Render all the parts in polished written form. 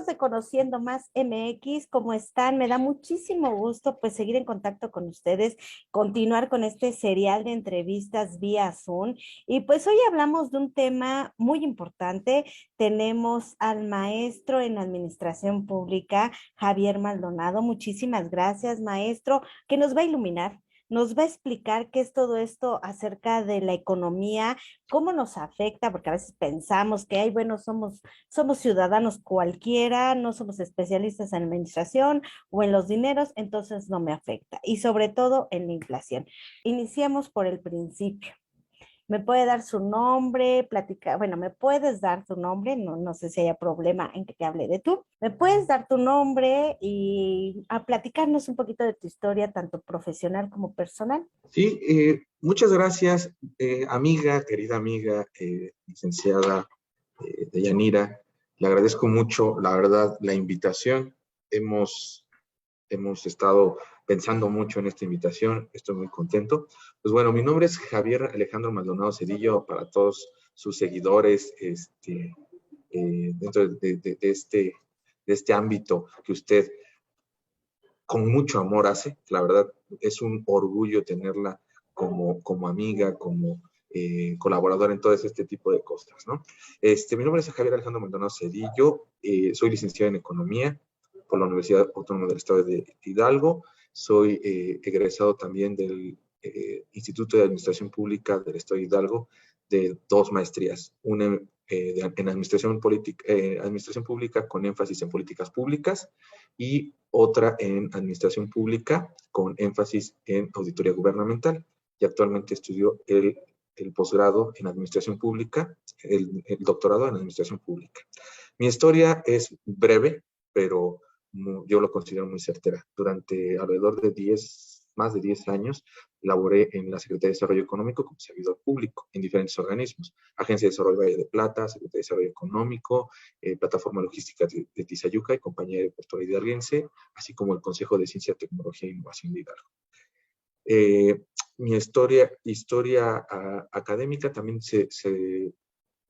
amigos de Conociendo Más MX, ¿cómo están? Me da muchísimo gusto pues seguir en contacto con ustedes, continuar con este serial de entrevistas vía Zoom. Y pues hoy hablamos de un tema muy importante. Tenemos al maestro en Administración Pública, Javier Maldonado. Muchísimas gracias, maestro, que nos va a iluminar. Nos va a explicar qué es todo esto acerca de la economía, cómo nos afecta, porque a veces pensamos que, ay, bueno, somos ciudadanos cualquiera, no somos especialistas en administración o en los dineros, entonces no me afecta. Y sobre todo en la inflación. Iniciamos por el principio. ¿Me puede dar su nombre? Platicar, bueno, ¿me puedes dar tu nombre? No sé si haya problema en que te hable de tú. ¿Me puedes dar tu nombre y a platicarnos un poquito de tu historia, tanto profesional como personal? Sí, muchas gracias, querida amiga, licenciada Deyanira. Le agradezco mucho, la verdad, la invitación. Hemos estado pensando mucho en esta invitación, estoy muy contento. Pues bueno, mi nombre es Javier Alejandro Maldonado Cedillo, para todos sus seguidores, dentro de este ámbito que usted con mucho amor hace. La verdad, es un orgullo tenerla como amiga, como colaboradora en todo este tipo de cosas, ¿no? Mi nombre es Javier Alejandro Maldonado Cedillo, soy licenciado en Economía por la Universidad Autónoma del Estado de Hidalgo, soy egresado también del Instituto de Administración Pública del Estado de Hidalgo, de 2 maestrías, una en administración pública con énfasis en políticas públicas y otra en administración pública con énfasis en auditoría gubernamental. Y actualmente estudio el posgrado en administración pública, el doctorado en administración pública. Mi historia es breve, pero yo lo considero muy certera. Durante alrededor de más de 10 años, laboré en la Secretaría de Desarrollo Económico como servidor público en diferentes organismos: Agencia de Desarrollo Valle de Plata, Secretaría de Desarrollo Económico, Plataforma Logística de Tizayuca y Compañía Aeroportuaria Hidalguense, así como el Consejo de Ciencia, Tecnología e Innovación de Hidalgo. Mi historia académica también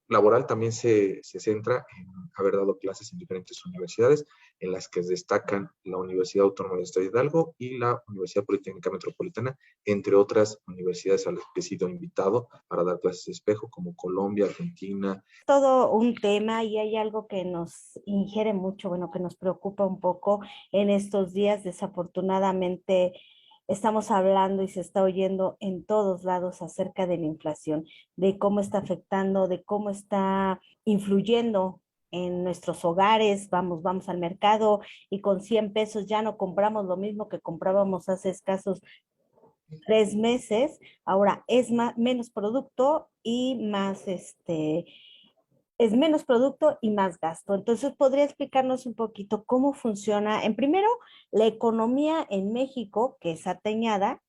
laboral también se centra en haber dado clases en diferentes universidades, en las que destacan la Universidad Autónoma del Estado de Hidalgo y la Universidad Politécnica Metropolitana, entre otras universidades a las que he sido invitado para dar clases de espejo, como Colombia, Argentina. Todo un tema y hay algo que nos ingiere mucho, bueno, que nos preocupa un poco en estos días. Desafortunadamente estamos hablando y se está oyendo en todos lados acerca de la inflación, de cómo está afectando, de cómo está influyendo en nuestros hogares. Vamos al mercado y con 100 pesos ya no compramos lo mismo que comprábamos hace escasos 3 meses. Ahora es menos producto y más es menos producto y más gasto. Entonces, ¿podría explicarnos un poquito cómo funciona, en primero, la economía en México, que es atañada,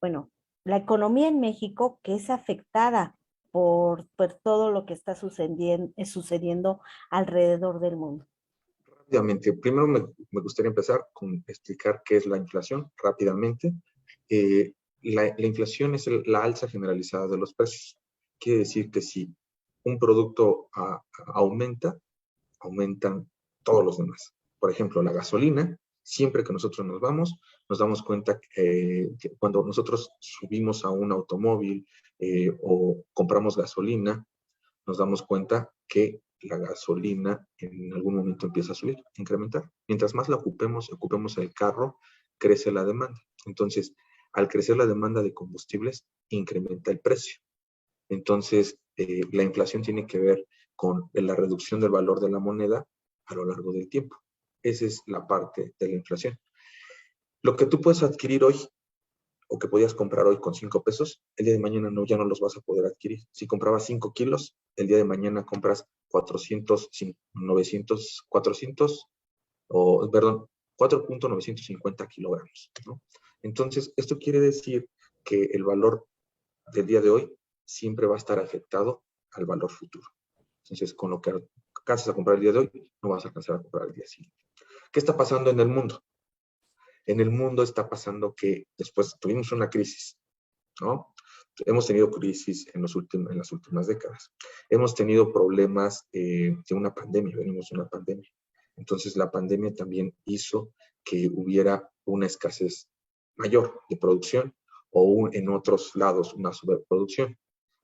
bueno, la economía en México que es afectada por todo lo que está sucediendo alrededor del mundo? Rápidamente, primero me gustaría empezar con explicar qué es la inflación, rápidamente. La inflación es la alza generalizada de los precios. Quiere decir que si un producto aumenta, aumentan todos los demás. Por ejemplo, la gasolina, siempre que nosotros nos vamos, nos damos cuenta que cuando nosotros subimos a un automóvil o compramos gasolina, nos damos cuenta que la gasolina en algún momento empieza a subir, a incrementar. Mientras más la ocupemos el carro, crece la demanda. Entonces, al crecer la demanda de combustibles, incrementa el precio. Entonces, la inflación tiene que ver con la reducción del valor de la moneda a lo largo del tiempo. Esa es la parte de la inflación. Lo que tú puedes adquirir hoy o que podías comprar hoy con 5 pesos, el día de mañana ya no los vas a poder adquirir. Si comprabas 5 kilos, el día de mañana compras 4.950 kilogramos, ¿no? Entonces, esto quiere decir que el valor del día de hoy siempre va a estar afectado al valor futuro. Entonces, con lo que alcanzas a comprar el día de hoy, no vas a alcanzar a comprar el día siguiente. ¿Qué está pasando en el mundo? En el mundo está pasando que después tuvimos una crisis, ¿no? Hemos tenido crisis en las últimas décadas. Hemos tenido problemas de una pandemia, venimos de una pandemia. Entonces la pandemia también hizo que hubiera una escasez mayor de producción o en otros lados una sobreproducción.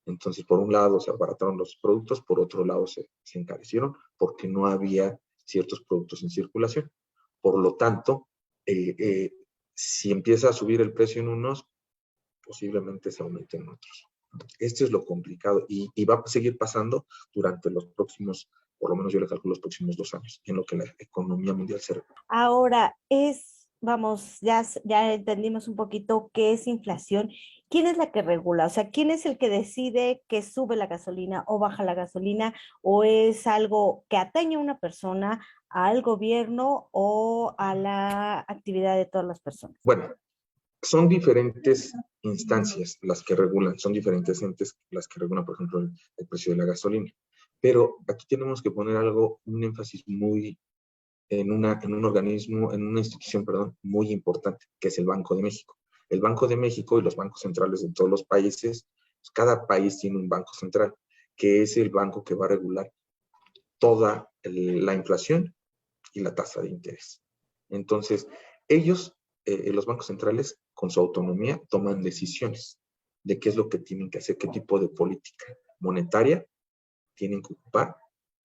Entonces, por un lado se abarataron los productos, por otro lado se encarecieron porque no había ciertos productos en circulación. Por lo tanto, si empieza a subir el precio en unos, posiblemente se aumente en otros. Esto es lo complicado y va a seguir pasando durante los próximos, por lo menos yo le calculo los próximos 2 años, en lo que la economía mundial se recupera. Ahora, vamos, ya entendimos un poquito qué es inflación. ¿Quién es la que regula? O sea, ¿quién es el que decide que sube la gasolina o baja la gasolina? ¿O es algo que atañe a una persona, al gobierno o a la actividad de todas las personas? Bueno, son diferentes instancias las que regulan, son diferentes entes las que regulan, por ejemplo, el precio de la gasolina. Pero aquí tenemos que poner un énfasis muy en un organismo, en una institución, perdón, muy importante, que es el Banco de México. El Banco de México y los bancos centrales de todos los países, pues cada país tiene un banco central, que es el banco que va a regular toda la inflación y la tasa de interés. Entonces, ellos, los bancos centrales, con su autonomía, toman decisiones de qué es lo que tienen que hacer, qué tipo de política monetaria tienen que ocupar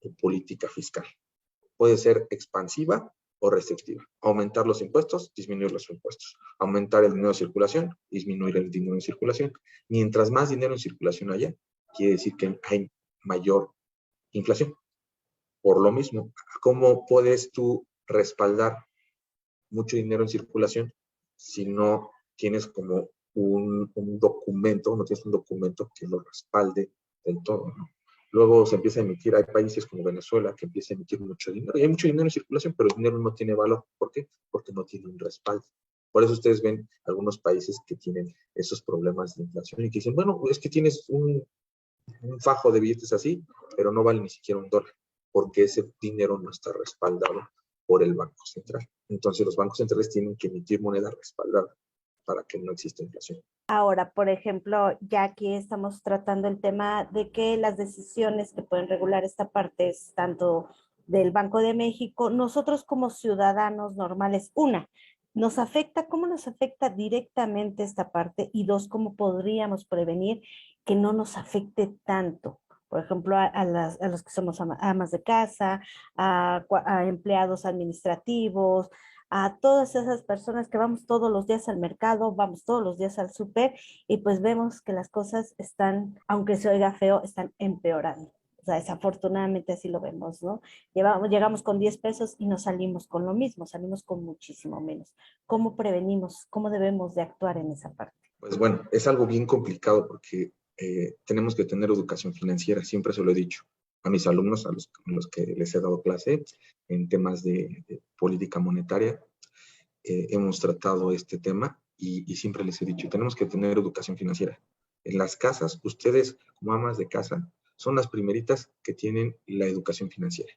o política fiscal. Puede ser expansiva o restrictiva. Aumentar los impuestos, disminuir los impuestos. Aumentar el dinero en circulación, disminuir el dinero en circulación. Mientras más dinero en circulación haya, quiere decir que hay mayor inflación. Por lo mismo, ¿cómo puedes tú respaldar mucho dinero en circulación si no tienes como un documento, no tienes un documento que lo respalde del todo, ¿no? Luego se empieza a emitir, hay países como Venezuela que empieza a emitir mucho dinero, y hay mucho dinero en circulación, pero el dinero no tiene valor. ¿Por qué? Porque no tiene un respaldo. Por eso ustedes ven algunos países que tienen esos problemas de inflación y que dicen, bueno, es que tienes un fajo de billetes así, pero no vale ni siquiera $1, porque ese dinero no está respaldado por el Banco Central. Entonces los bancos centrales tienen que emitir moneda respaldada para que no exista inflación. Ahora, por ejemplo, ya aquí estamos tratando el tema de que las decisiones que pueden regular esta parte es tanto del Banco de México, nosotros como ciudadanos normales, ¿cómo nos afecta directamente esta parte? Y dos, ¿cómo podríamos prevenir que no nos afecte tanto? Por ejemplo, a los que somos amas de casa, a empleados administrativos, a todas esas personas que vamos todos los días al mercado, vamos todos los días al súper y pues vemos que las cosas están, aunque se oiga feo, están empeorando. O sea, desafortunadamente así lo vemos, ¿no? Llegamos con 10 pesos y nos salimos con lo mismo, salimos con muchísimo menos. ¿Cómo prevenimos? ¿Cómo debemos de actuar en esa parte? Pues bueno, es algo bien complicado porque tenemos que tener educación financiera, siempre se lo he dicho a mis alumnos, a los que les he dado clase en temas de política monetaria. Hemos tratado este tema y siempre les he dicho, tenemos que tener educación financiera. En las casas, ustedes como amas de casa son las primeritas que tienen la educación financiera.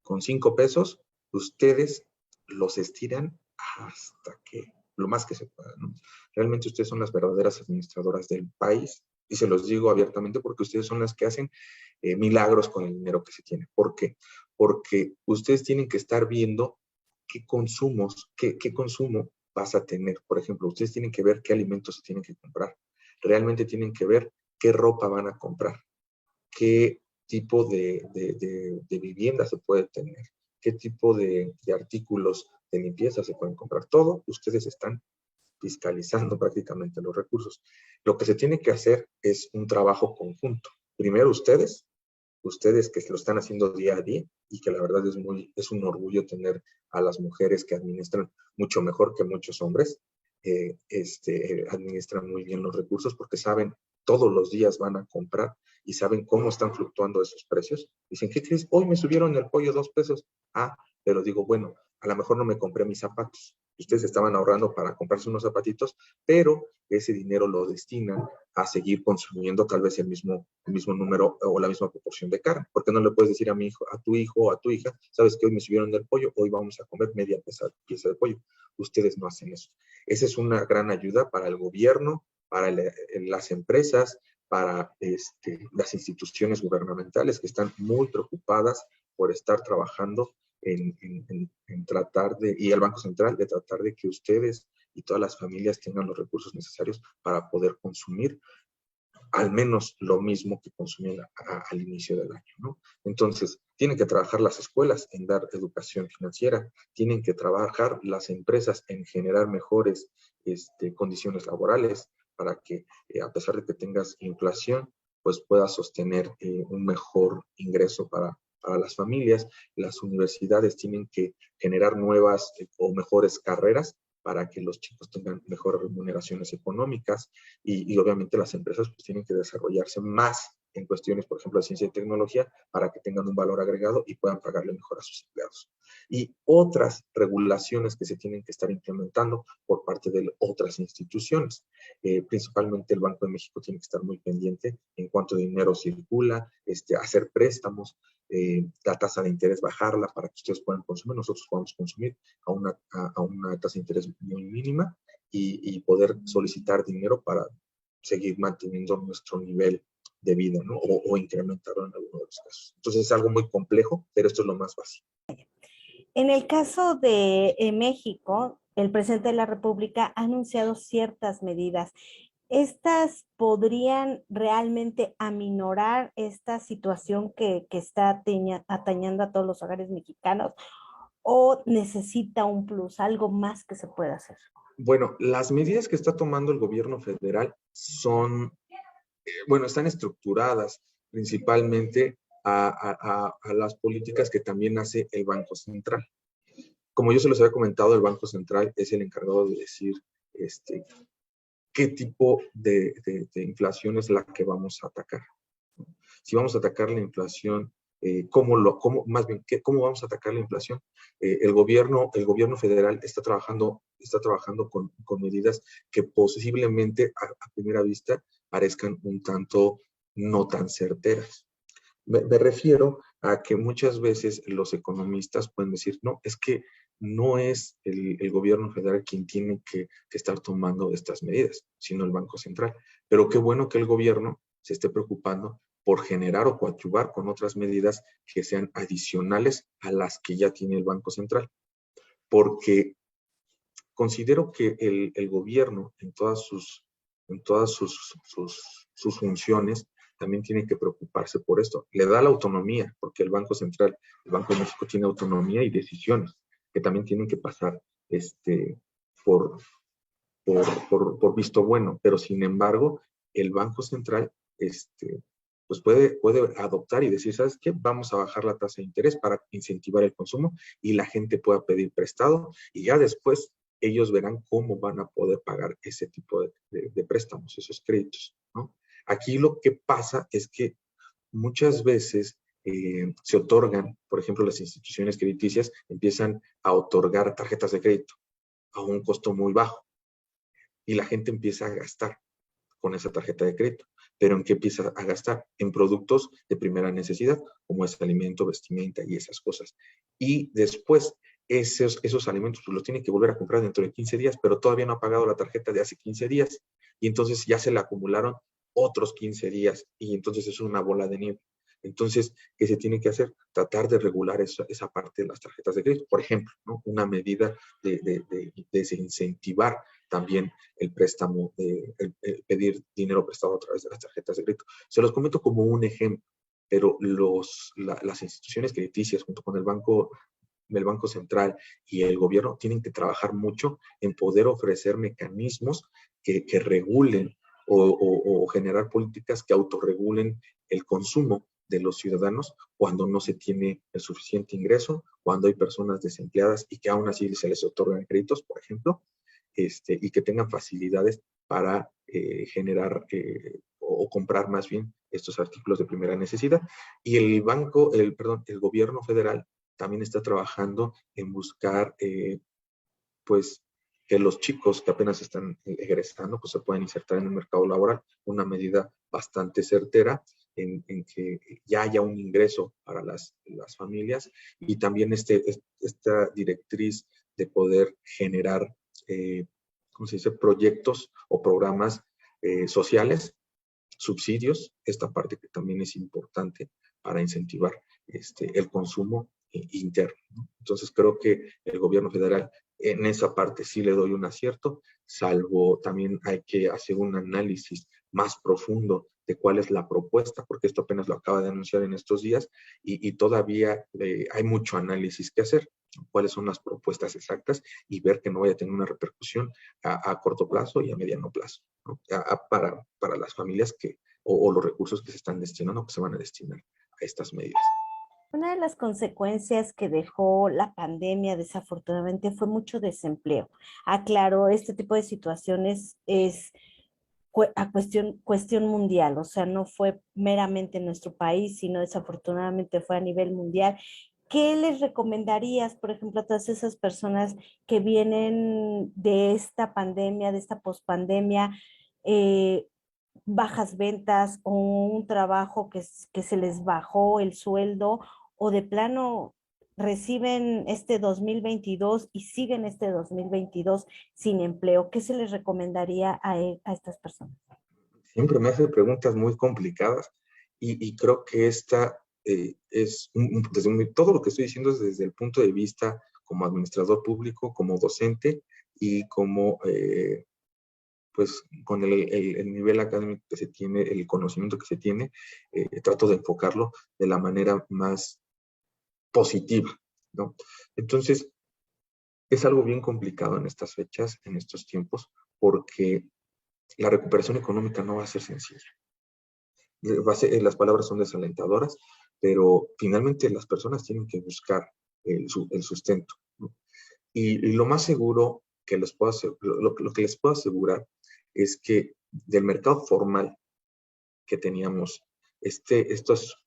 Con 5 pesos, ustedes los estiran hasta que lo más que se pueda, ¿no? Realmente ustedes son las verdaderas administradoras del país y se los digo abiertamente porque ustedes son las que hacen milagros con el dinero que se tiene. ¿Por qué? Porque ustedes tienen que estar viendo qué consumo vas a tener. Por ejemplo, ustedes tienen que ver qué alimentos se tienen que comprar. Realmente tienen que ver qué ropa van a comprar, qué tipo de vivienda se puede tener, qué tipo de artículos de limpieza se pueden comprar. Todo ustedes están fiscalizando prácticamente los recursos. Lo que se tiene que hacer es un trabajo conjunto. Primero ustedes que lo están haciendo día a día y que la verdad es un orgullo tener a las mujeres que administran mucho mejor que muchos hombres, administran muy bien los recursos porque saben todos los días van a comprar y saben cómo están fluctuando esos precios. Dicen, ¿qué crees? Hoy me subieron el pollo 2 pesos. Ah, pero digo, bueno, a lo mejor no me compré mis zapatos. Ustedes estaban ahorrando para comprarse unos zapatitos, pero ese dinero lo destinan a seguir consumiendo tal vez el mismo número o la misma proporción de carne. Porque no le puedes decir a mi hijo, a tu hijo o a tu hija, sabes que hoy me subieron el pollo, hoy vamos a comer media pieza de pollo. Ustedes no hacen eso. Esa es una gran ayuda para el gobierno, para las empresas, para las instituciones gubernamentales que están muy preocupadas por estar trabajando en tratar de, y el Banco Central, de tratar de que ustedes y todas las familias tengan los recursos necesarios para poder consumir al menos lo mismo que consumían al inicio del año, ¿no? Entonces, tienen que trabajar las escuelas en dar educación financiera, tienen que trabajar las empresas en generar mejores condiciones laborales para que, a pesar de que tengas inflación, pues puedas sostener un mejor ingreso para las familias. Las universidades tienen que generar nuevas o mejores carreras para que los chicos tengan mejores remuneraciones económicas y obviamente las empresas pues tienen que desarrollarse más en cuestiones, por ejemplo, de ciencia y tecnología para que tengan un valor agregado y puedan pagarle mejor a sus empleados. Y otras regulaciones que se tienen que estar implementando por parte de otras instituciones. Principalmente el Banco de México tiene que estar muy pendiente en cuánto dinero circula, hacer préstamos, la tasa de interés bajarla para que ustedes puedan consumir, nosotros podamos consumir a una tasa de interés muy mínima y poder solicitar dinero para seguir manteniendo nuestro nivel de vida, ¿no? O incrementarlo en alguno de los casos. Entonces es algo muy complejo, pero esto es lo más básico. En el caso de México, el presidente de la República ha anunciado ciertas medidas. ¿Estas podrían realmente aminorar esta situación que está atañando a todos los hogares mexicanos o necesita un plus, algo más que se pueda hacer? Bueno, las medidas que está tomando el gobierno federal son, bueno, están estructuradas principalmente a las políticas que también hace el Banco Central. Como yo se los había comentado, el Banco Central es el encargado de decir qué tipo de inflación es la que vamos a atacar. Si vamos a atacar la inflación, más bien, ¿cómo vamos a atacar la inflación? El gobierno federal está trabajando con medidas que posiblemente a primera vista parezcan un tanto no tan certeras. Me refiero a que muchas veces los economistas pueden decir, no, es que no es el gobierno federal quien tiene que estar tomando estas medidas, sino el Banco Central. Pero qué bueno que el gobierno se esté preocupando por generar o coadyuvar con otras medidas que sean adicionales a las que ya tiene el Banco Central. Porque considero que el gobierno en todas sus funciones también tiene que preocuparse por esto. Le da la autonomía, porque el Banco Central, el Banco de México tiene autonomía y decisiones que también tienen que pasar por, por visto bueno, pero sin embargo, el Banco Central pues puede adoptar y decir, ¿sabes qué? Vamos a bajar la tasa de interés para incentivar el consumo y la gente pueda pedir prestado y ya después ellos verán cómo van a poder pagar ese tipo de préstamos, esos créditos, ¿no? Aquí lo que pasa es que muchas veces se otorgan, por ejemplo, las instituciones crediticias empiezan a otorgar tarjetas de crédito a un costo muy bajo y la gente empieza a gastar con esa tarjeta de crédito. ¿Pero en qué empieza a gastar? En productos de primera necesidad, como es alimento, vestimenta y esas cosas. Y después, esos alimentos pues, los tiene que volver a comprar dentro de 15 días, pero todavía no ha pagado la tarjeta de hace 15 días. Y entonces ya se le acumularon otros 15 días. Y entonces es una bola de nieve. Entonces, ¿qué se tiene que hacer? Tratar de regular esa parte de las tarjetas de crédito. Por ejemplo, ¿no? Una medida de desincentivar también el préstamo, el pedir dinero prestado a través de las tarjetas de crédito. Se los comento como un ejemplo, pero las instituciones crediticias junto con el Banco Central y el gobierno tienen que trabajar mucho en poder ofrecer mecanismos que regulen o generar políticas que autorregulen el consumo de los ciudadanos cuando no se tiene el suficiente ingreso, cuando hay personas desempleadas y que aún así se les otorgan créditos, por ejemplo, y que tengan facilidades para generar o comprar más bien estos artículos de primera necesidad. Y el gobierno federal también está trabajando en buscar, pues, que los chicos que apenas están egresando, pues se puedan insertar en el mercado laboral, una medida bastante certera en que ya haya un ingreso para las familias y también esta directriz de poder generar, ¿cómo se dice?, proyectos o programas sociales, subsidios, esta parte que también es importante para incentivar el consumo interno, ¿no? Entonces creo que el gobierno federal en esa parte sí le doy un acierto, salvo también hay que hacer un análisis más profundo de cuál es la propuesta, porque esto apenas lo acaba de anunciar en estos días y todavía hay mucho análisis que hacer, cuáles son las propuestas exactas y ver que no vaya a tener una repercusión a corto plazo y a mediano plazo, ¿no? Para las familias o los recursos que se están destinando, que se van a destinar a estas medidas. Una de las consecuencias que dejó la pandemia, desafortunadamente, fue mucho desempleo. Aclaro, este tipo de situaciones es cuestión mundial, o sea, no fue meramente en nuestro país, sino desafortunadamente fue a nivel mundial. ¿Qué les recomendarías, por ejemplo, a todas esas personas que vienen de esta pandemia, de esta pospandemia, eh, bajas ventas o un trabajo que se les bajó el sueldo o de plano reciben este 2022 y siguen este 2022 sin empleo? ¿Qué se les recomendaría a estas personas? Siempre me hace preguntas muy complicadas y creo que esta todo lo que estoy diciendo es desde el punto de vista como administrador público, como docente y como, pues, con el nivel académico que se tiene, el conocimiento que se tiene, trato de enfocarlo de la manera más positiva, ¿no? Entonces, es algo bien complicado en estas fechas, en estos tiempos, porque la recuperación económica no va a ser sencilla. Las palabras son desalentadoras, pero finalmente las personas tienen que buscar el sustento, ¿no? Y lo más seguro que les puedo lo que les puedo asegurar es que del mercado formal que teníamos, estos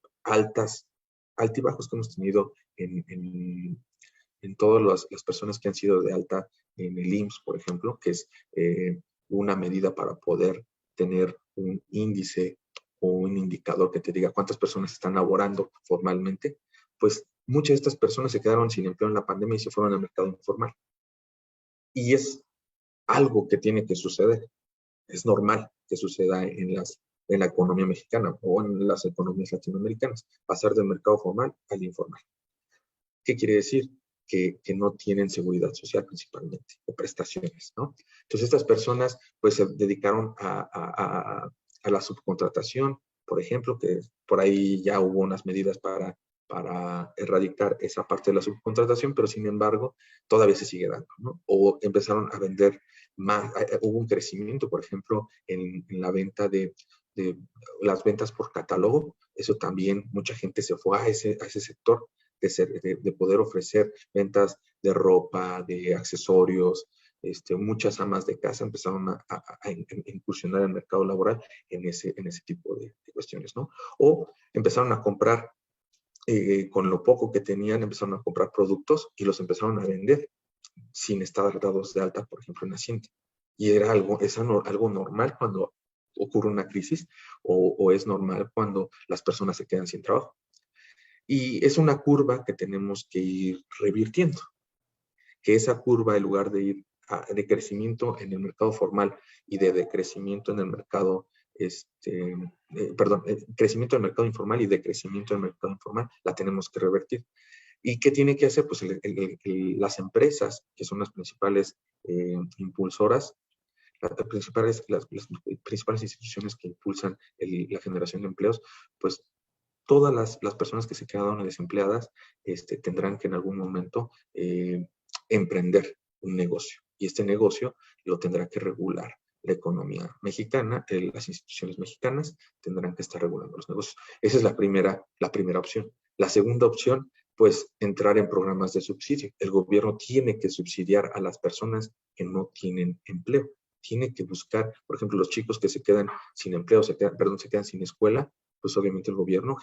altibajos que hemos tenido en todas las personas que han sido de alta en el IMSS, por ejemplo, que es una medida para poder tener un índice o un indicador que te diga cuántas personas están laborando formalmente, pues muchas de estas personas se quedaron sin empleo en la pandemia y se fueron al mercado informal. Y es algo que tiene que suceder. Es normal que suceda en la economía mexicana o en las economías latinoamericanas, pasar del mercado formal al informal. ¿Qué quiere decir? Que no tienen seguridad social principalmente, o prestaciones, ¿no? Entonces estas personas pues se dedicaron a la subcontratación, por ejemplo, que por ahí ya hubo unas medidas para erradicar esa parte de la subcontratación, pero sin embargo todavía se sigue dando, ¿no? O empezaron a vender más, hubo un crecimiento, por ejemplo, en la venta de las ventas por catálogo, eso también mucha gente se fue a ese sector de poder ofrecer ventas de ropa, de accesorios. Muchas amas de casa empezaron a incursionar en el mercado laboral en ese tipo de cuestiones, ¿no? O empezaron a comprar, con lo poco que tenían, empezaron a comprar productos y los empezaron a vender sin estar dados de alta, por ejemplo, en Hacienda. Y es algo normal cuando ocurre una crisis o es normal cuando las personas se quedan sin trabajo. Y es una curva que tenemos que ir revirtiendo, que esa curva, en lugar de ir de crecimiento en el mercado formal y de decrecimiento en el mercado, crecimiento del mercado informal y decrecimiento del mercado informal, la tenemos que revertir. ¿Y qué tiene que hacer? Pues las empresas, que son las principales impulsoras, las principales instituciones que impulsan la generación de empleos, pues todas las personas que se quedaron desempleadas tendrán que en algún momento emprender un negocio. Y este negocio lo tendrá que regular la economía mexicana, las instituciones mexicanas tendrán que estar regulando los negocios. Esa es la primera opción. La segunda opción, pues entrar en programas de subsidio. El gobierno tiene que subsidiar a las personas que no tienen empleo. Tiene que buscar, por ejemplo, los chicos que se quedan sin empleo, se quedan sin escuela, pues obviamente el gobierno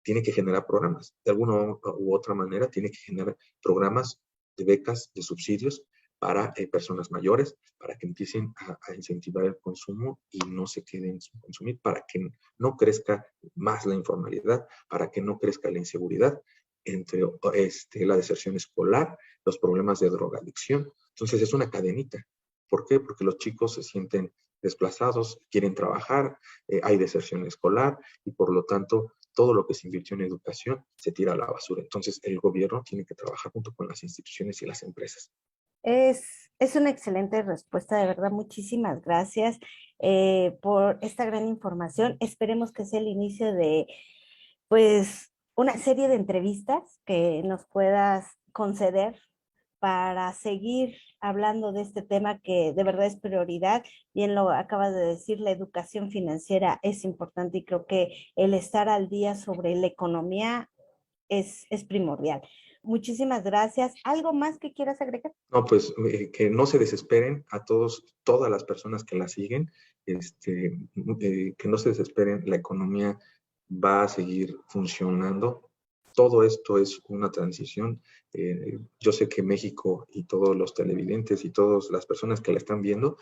tiene que generar programas. De alguna u otra manera, tiene que generar programas de becas, de subsidios para personas mayores, para que empiecen a incentivar el consumo y no se queden sin consumir, para que no crezca más la informalidad, para que no crezca la inseguridad, entre la deserción escolar, los problemas de drogadicción. Entonces es una cadenita. ¿Por qué? Porque los chicos se sienten desplazados, quieren trabajar, hay deserción escolar y por lo tanto todo lo que se invirtió en educación se tira a la basura. Entonces, el gobierno tiene que trabajar junto con las instituciones y las empresas. Es una excelente respuesta, de verdad. Muchísimas gracias por esta gran información. Esperemos que sea el inicio de, pues, una serie de entrevistas que nos puedas conceder para seguir hablando de este tema que de verdad es prioridad. Bien lo acabas de decir, la educación financiera es importante y creo que el estar al día sobre la economía es primordial. Muchísimas gracias. ¿Algo más que quieras agregar? No, pues que no se desesperen a todos, todas las personas que la siguen, que no se desesperen, la economía va a seguir funcionando. Todo esto es una transición. Yo sé que México y todos los televidentes y todas las personas que la están viendo,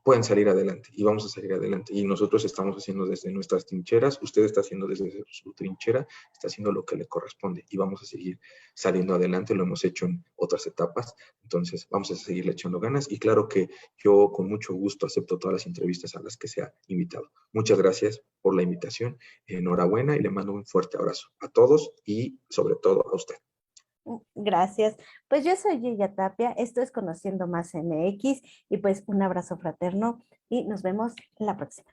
pueden salir adelante y vamos a salir adelante. Y nosotros estamos haciendo desde nuestras trincheras, usted está haciendo desde su trinchera, está haciendo lo que le corresponde y vamos a seguir saliendo adelante, lo hemos hecho en otras etapas, entonces vamos a seguirle echando ganas y claro que yo con mucho gusto acepto todas las entrevistas a las que sea invitado. Muchas gracias por la invitación, enhorabuena y le mando un fuerte abrazo a todos y sobre todo a usted. Gracias. Pues yo soy Yeya Tapia, esto es Conociendo Más MX y pues un abrazo fraterno y nos vemos la próxima.